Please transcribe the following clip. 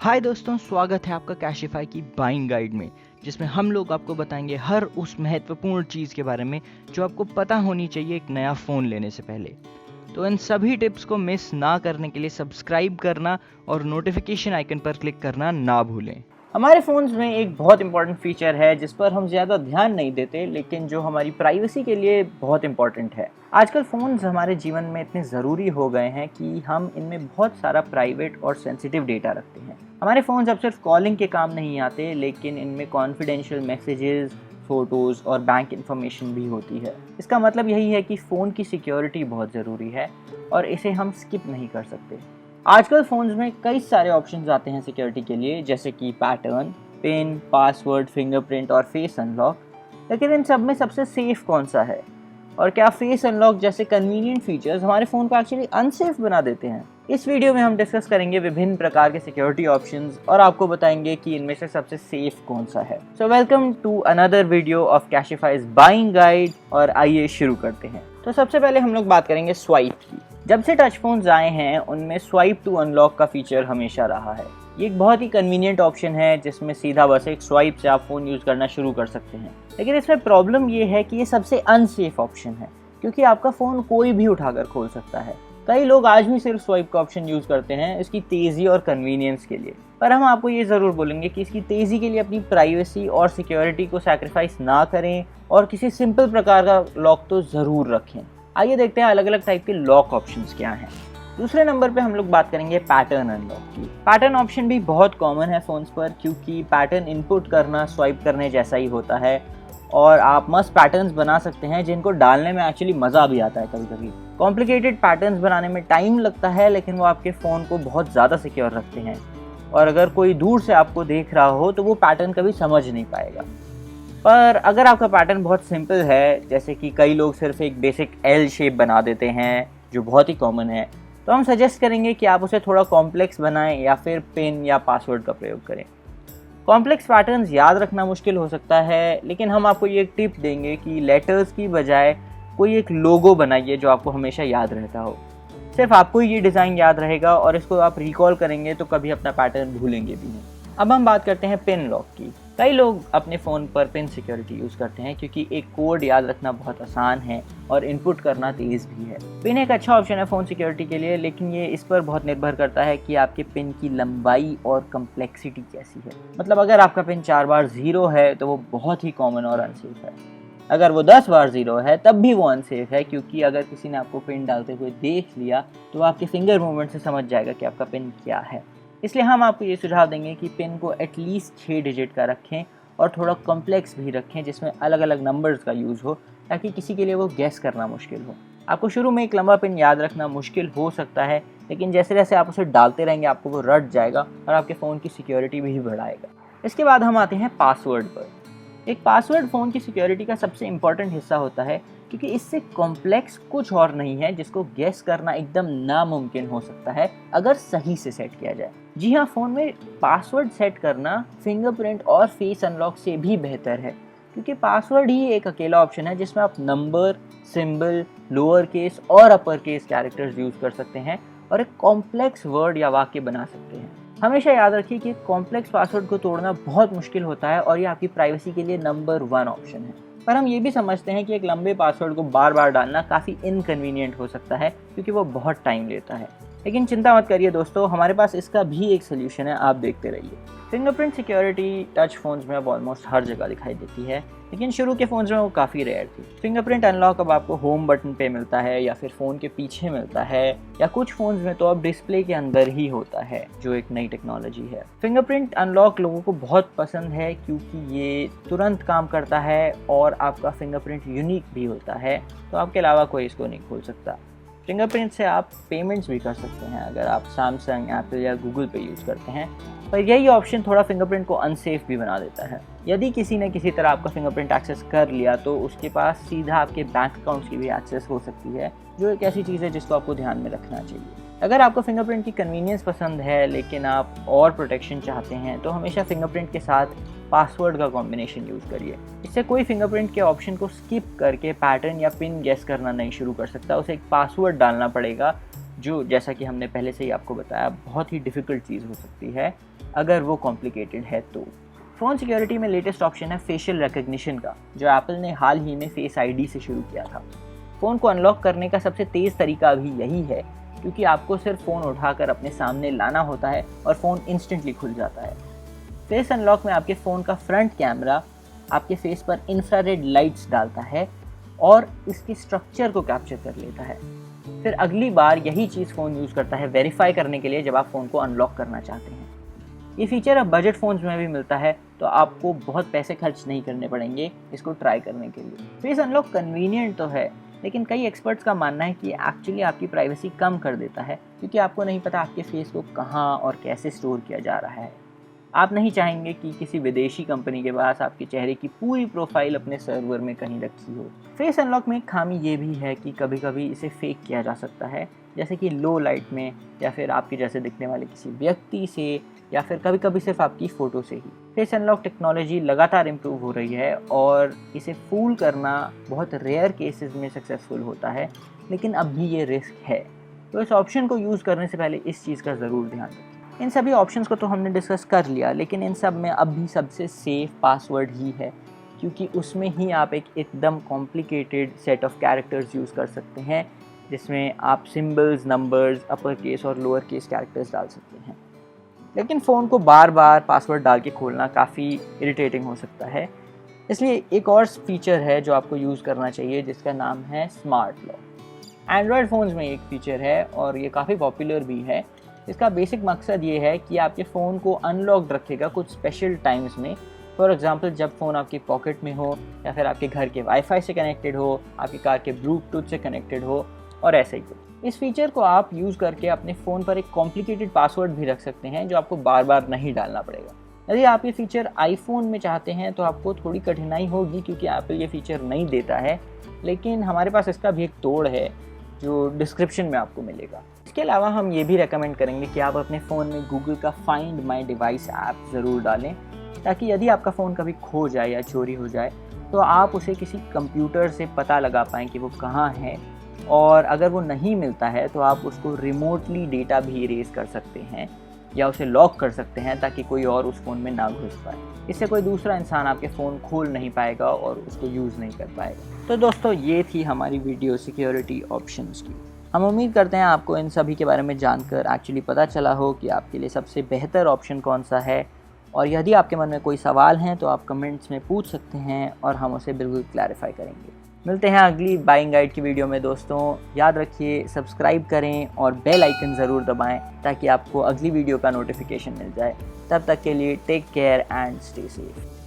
हाय दोस्तों, स्वागत है आपका कैशिफाई की बाइंग गाइड में, जिसमें हम लोग आपको बताएंगे हर उस महत्वपूर्ण चीज़ के बारे में जो आपको पता होनी चाहिए एक नया फ़ोन लेने से पहले। तो इन सभी टिप्स को मिस ना करने के लिए सब्सक्राइब करना और नोटिफिकेशन आइकन पर क्लिक करना ना भूलें। हमारे फ़ोन्स में एक बहुत इंपॉर्टेंट फ़ीचर है जिस पर हम ज़्यादा ध्यान नहीं देते, लेकिन जो हमारी प्राइवेसी के लिए बहुत इंपॉर्टेंट है। आजकल फ़ोन्स हमारे जीवन में इतने ज़रूरी हो गए हैं कि हम इनमें बहुत सारा प्राइवेट और सेंसिटिव डेटा रखते हैं। हमारे फ़ोन्स अब सिर्फ कॉलिंग के काम नहीं आते, लेकिन इनमें कॉन्फिडेंशियल मैसेजेस, फ़ोटोज़ और बैंक इन्फॉर्मेशन भी होती है। इसका मतलब यही है कि फ़ोन की सिक्योरिटी बहुत ज़रूरी है और इसे हम स्किप नहीं कर सकते। आजकल फ़ोन्स में कई सारे ऑप्शंस आते हैं सिक्योरिटी के लिए, जैसे कि पैटर्न, पिन, पासवर्ड, फिंगरप्रिंट और फेस अनलॉक। लेकिन इन सब में सबसे सेफ कौन सा है? और क्या फेस अनलॉक जैसे कन्वीनियंट फीचर्स हमारे फ़ोन को एक्चुअली अनसेफ बना देते हैं? इस वीडियो में हम डिस्कस करेंगे विभिन्न प्रकार के सिक्योरिटी ऑप्शंस और आपको बताएंगे कि इनमें से सबसे सेफ कौन सा है। So welcome to another video of Cashify's buying guide, और आइए शुरू करते हैं। तो सबसे पहले हम लोग बात करेंगे स्वाइप की। जब से टच फोन्स आए हैं, उनमें स्वाइप टू अनलॉक का फीचर हमेशा रहा है। ये एक बहुत ही कन्वीनियंट ऑप्शन है जिसमें सीधा बस एक स्वाइप से आप फ़ोन यूज़ करना शुरू कर सकते हैं। लेकिन इसमें प्रॉब्लम ये है कि ये सबसे अनसेफ ऑप्शन है, क्योंकि आपका फ़ोन कोई भी उठाकर खोल सकता है। कई लोग आज भी सिर्फ स्वाइप का ऑप्शन यूज़ करते हैं इसकी तेज़ी और कन्वीनियंस के लिए, पर हम आपको ये ज़रूर बोलेंगे कि इसकी तेज़ी के लिए अपनी प्राइवेसी और सिक्योरिटी को सैक्रिफाइस ना करें और किसी सिंपल प्रकार का लॉक तो ज़रूर रखें। आइए देखते हैं अलग अलग टाइप के लॉक ऑप्शंस क्या हैं। दूसरे नंबर पे हम लोग बात करेंगे पैटर्न अनलॉक की। पैटर्न ऑप्शन भी बहुत कॉमन है फ़ोन्स पर, क्योंकि पैटर्न इनपुट करना स्वाइप करने जैसा ही होता है और आप मस्त पैटर्न्स बना सकते हैं जिनको डालने में एक्चुअली मज़ा भी आता है। कभी कभी कॉम्प्लिकेटेड पैटर्न्स बनाने में टाइम लगता है, लेकिन वो आपके फ़ोन को बहुत ज़्यादा सिक्योर रखते हैं और अगर कोई दूर से आपको देख रहा हो तो वो पैटर्न कभी समझ नहीं पाएगा। पर अगर आपका पैटर्न बहुत सिंपल है, जैसे कि कई लोग सिर्फ एक बेसिक एल शेप बना देते हैं जो बहुत ही कॉमन है, तो हम सजेस्ट करेंगे कि आप उसे थोड़ा कॉम्प्लेक्स बनाएं या फिर पिन या पासवर्ड का प्रयोग करें। कॉम्प्लेक्स पैटर्न्स याद रखना मुश्किल हो सकता है, लेकिन हम आपको ये टिप देंगे कि लेटर्स की बजाय कोई एक लोगो बनाइए जो आपको हमेशा याद रहता हो। सिर्फ आपको ही ये डिज़ाइन याद रहेगा और इसको आप रिकॉल करेंगे तो कभी अपना पैटर्न भूलेंगे भी नहीं। अब हम बात करते हैं पिन लॉक की। कई लोग अपने फ़ोन पर पिन सिक्योरिटी यूज़ करते हैं क्योंकि एक कोड याद रखना बहुत आसान है और इनपुट करना तेज़ भी है। पिन एक अच्छा ऑप्शन है फ़ोन सिक्योरिटी के लिए, लेकिन ये इस पर बहुत निर्भर करता है कि आपके पिन की लंबाई और कम्प्लेक्सिटी कैसी है। मतलब अगर आपका पिन 4 बार 0 है तो वो बहुत ही कॉमन और अनसेफ है। अगर वो 10 बार 0 है तब भी वो अनसेफ है, क्योंकि अगर किसी ने आपको पिन डालते हुए देख लिया तो आपके फिंगर मूवमेंट से समझ जाएगा कि आपका पिन क्या है। इसलिए हम आपको ये सुझाव देंगे कि पिन को एटलीस्ट 6 डिजिट का रखें और थोड़ा कॉम्प्लेक्स भी रखें, जिसमें अलग अलग नंबर्स का यूज़ हो, ताकि किसी के लिए वो गेस करना मुश्किल हो। आपको शुरू में एक लंबा पिन याद रखना मुश्किल हो सकता है, लेकिन जैसे जैसे आप उसे डालते रहेंगे आपको वो रट जाएगा और आपके फ़ोन की सिक्योरिटी भी बढ़ाएगा। इसके बाद हम आते हैं पासवर्ड पर। एक पासवर्ड फ़ोन की सिक्योरिटी का सबसे इम्पॉर्टेंट हिस्सा होता है, क्योंकि इससे कॉम्प्लेक्स कुछ और नहीं है जिसको गेस करना एकदम नामुमकिन हो सकता है अगर सही से सेट किया जाए। जी हाँ, फ़ोन में पासवर्ड सेट करना फिंगरप्रिंट और फेस अनलॉक से भी बेहतर है, क्योंकि पासवर्ड ही एक अकेला ऑप्शन है जिसमें आप नंबर, सिंबल, लोअर केस और अपर केस कैरेक्टर्स यूज़ कर सकते हैं और एक कॉम्प्लेक्स वर्ड या वाक्य बना सकते हैं। हमेशा याद रखिए कि कॉम्प्लेक्स पासवर्ड को तोड़ना बहुत मुश्किल होता है और ये आपकी प्राइवेसी के लिए नंबर 1 ऑप्शन है। पर हम ये भी समझते हैं कि एक लंबे पासवर्ड को बार बार डालना काफ़ी इनकन्वीनियंट हो सकता है, क्योंकि वो बहुत टाइम लेता है। लेकिन चिंता मत करिए दोस्तों, हमारे पास इसका भी एक सोल्यूशन है, आप देखते रहिए। फिंगरप्रिंट सिक्योरिटी टच फ़ोन्स में अब ऑलमोस्ट हर जगह दिखाई देती है, लेकिन शुरू के फ़ोन्स में वो काफ़ी रेयर थी। फिंगरप्रिंट अनलॉक अब आपको होम बटन पे मिलता है या फिर फ़ोन के पीछे मिलता है, या कुछ फ़ोन्स में तो अब डिस्प्ले के अंदर ही होता है, जो एक नई टेक्नोलॉजी है। फिंगरप्रिंट अनलॉक लोगों को बहुत पसंद है क्योंकि ये तुरंत काम करता है और आपका फिंगरप्रिंट यूनिक भी होता है, तो आपके अलावा कोई इसको नहीं खोल सकता। फिंगरप्रिंट से आप पेमेंट्स भी कर सकते हैं अगर आप सैमसंग, एप्पल या गूगल पे यूज़ करते हैं, पर यही ऑप्शन थोड़ा फिंगरप्रिंट को अनसेफ भी बना देता है। यदि किसी ने किसी तरह आपका फिंगरप्रिंट एक्सेस कर लिया तो उसके पास सीधा आपके बैंक अकाउंट्स की भी एक्सेस हो सकती है, जो एक ऐसी चीज़ है जिसको आपको ध्यान में रखना चाहिए। अगर आपको फिंगरप्रिंट की कन्वीनियंस पसंद है लेकिन आप और प्रोटेक्शन चाहते हैं, तो हमेशा फिंगरप्रिंट के साथ पासवर्ड का कॉम्बिनेशन यूज़ करिए। इससे कोई फिंगरप्रिंट के ऑप्शन को स्किप करके पैटर्न या पिन गेस करना नहीं शुरू कर सकता। उसे एक पासवर्ड डालना पड़ेगा, जो जैसा कि हमने पहले से ही आपको बताया बहुत ही डिफ़िकल्ट चीज़ हो सकती है। अगर वो कॉम्प्लिकेटेड है तो। फ़ोन सिक्योरिटी में लेटेस्ट ऑप्शन है फेशियल रिकग्निशन का, जो एप्पल ने हाल ही में फेस आईडी से शुरू किया था। फ़ोन को अनलॉक करने का सबसे तेज़ तरीका भी यही है, क्योंकि आपको सिर्फ फ़ोन उठाकर अपने सामने लाना होता है और फ़ोन इंस्टेंटली खुल जाता है। फेस अनलॉक में आपके फ़ोन का फ्रंट कैमरा आपके फेस पर इंफ्रारेड लाइट्स डालता है और इसके स्ट्रक्चर को कैप्चर कर लेता है। फिर अगली बार यही चीज़ फ़ोन यूज़ करता है वेरीफाई करने के लिए, जब आप फ़ोन को अनलॉक करना चाहते हैं। ये फीचर अब बजट फ़ोन्स में भी मिलता है, तो आपको बहुत पैसे खर्च नहीं करने पड़ेंगे इसको ट्राई करने के लिए। फेस अनलॉक कन्वीनियंट तो है, लेकिन कई एक्सपर्ट्स का मानना है कि एक्चुअली आपकी प्राइवेसी कम कर देता है, क्योंकि आपको नहीं पता आपके फेस को कहाँ और कैसे स्टोर किया जा रहा है। आप नहीं चाहेंगे कि किसी विदेशी कंपनी के पास आपके चेहरे की पूरी प्रोफाइल अपने सर्वर में कहीं रखी हो। फेस अनलॉक में एक खामी ये भी है कि कभी कभी इसे फेक किया जा सकता है, जैसे कि लो लाइट में, या फिर आपके जैसे दिखने वाले किसी व्यक्ति से, या फिर कभी कभी सिर्फ आपकी फ़ोटो से ही। फेस अनलॉक टेक्नोलॉजी लगातार इम्प्रूव हो रही है और इसे फूल करना बहुत रेयर केसेस में सक्सेसफुल होता है, लेकिन अब भी ये रिस्क है। तो इस ऑप्शन को यूज़ करने से पहले इस चीज़ का ज़रूर ध्यान रखें। इन सभी ऑप्शंस को तो हमने डिस्कस कर लिया, लेकिन इन सब में अब भी सबसे सेफ पासवर्ड ही है, क्योंकि उसमें ही आप एक एकदम complicated set of characters use कर सकते हैं, जिसमें आप सिंबल्स, नंबर्स, अपर केस और लोअर केस कैरेक्टर्स डाल सकते हैं। लेकिन फ़ोन को बार बार पासवर्ड डाल के खोलना काफ़ी इरिटेटिंग हो सकता है, इसलिए एक और फीचर है जो आपको यूज़ करना चाहिए, जिसका नाम है स्मार्ट लॉक। एंड्रॉयड फ़ोन्स में एक फ़ीचर है और ये काफ़ी पॉपुलर भी है। इसका बेसिक मकसद ये है कि आपके फ़ोन को अनलॉक्ड रखेगा कुछ स्पेशल टाइम्स में। फॉर एग्जांपल, जब फ़ोन आपकी पॉकेट में हो, या फिर आपके घर के वाईफाई से कनेक्टेड हो, आपकी कार के ब्लूटूथ से कनेक्टेड हो, और ऐसे ही कुछ। इस फीचर को आप यूज़ करके अपने फ़ोन पर एक कॉम्प्लिकेटेड पासवर्ड भी रख सकते हैं, जो आपको बार बार नहीं डालना पड़ेगा। यदि आप ये फीचर आईफोन में चाहते हैं तो आपको थोड़ी कठिनाई होगी, क्योंकि एप्पल ये फीचर नहीं देता है, लेकिन हमारे पास इसका भी एक तोड़ है जो डिस्क्रिप्शन में आपको मिलेगा। इसके अलावा हम ये भी रेकमेंड करेंगे कि आप अपने फ़ोन में गूगल का फाइंड माई डिवाइस ऐप ज़रूर डालें, ताकि यदि आपका फ़ोन कभी खो जाए या चोरी हो जाए तो आप उसे किसी कंप्यूटर से पता लगा पाएँ कि वो कहाँ है, और अगर वो नहीं मिलता है तो आप उसको रिमोटली डेटा भी इरेज कर सकते हैं या उसे लॉक कर सकते हैं, ताकि कोई और उस फ़ोन में ना घुस पाए। इससे कोई दूसरा इंसान आपके फ़ोन खोल नहीं पाएगा और उसको यूज़ नहीं कर पाएगा। तो दोस्तों, ये थी हमारी वीडियो सिक्योरिटी ऑप्शंस की। हम उम्मीद करते हैं आपको इन सभी के बारे में जानकर एक्चुअली पता चला हो कि आपके लिए सबसे बेहतर ऑप्शन कौन सा है, और यदि आपके मन में कोई सवाल हैं तो आप कमेंट्स में पूछ सकते हैं और हम उसे बिल्कुल क्लैरिफाई करेंगे। मिलते हैं अगली बाइंग गाइड की वीडियो में दोस्तों। याद रखिए, सब्सक्राइब करें और बेल आइकन ज़रूर दबाएं, ताकि आपको अगली वीडियो का नोटिफिकेशन मिल जाए। तब तक के लिए take care and stay safe.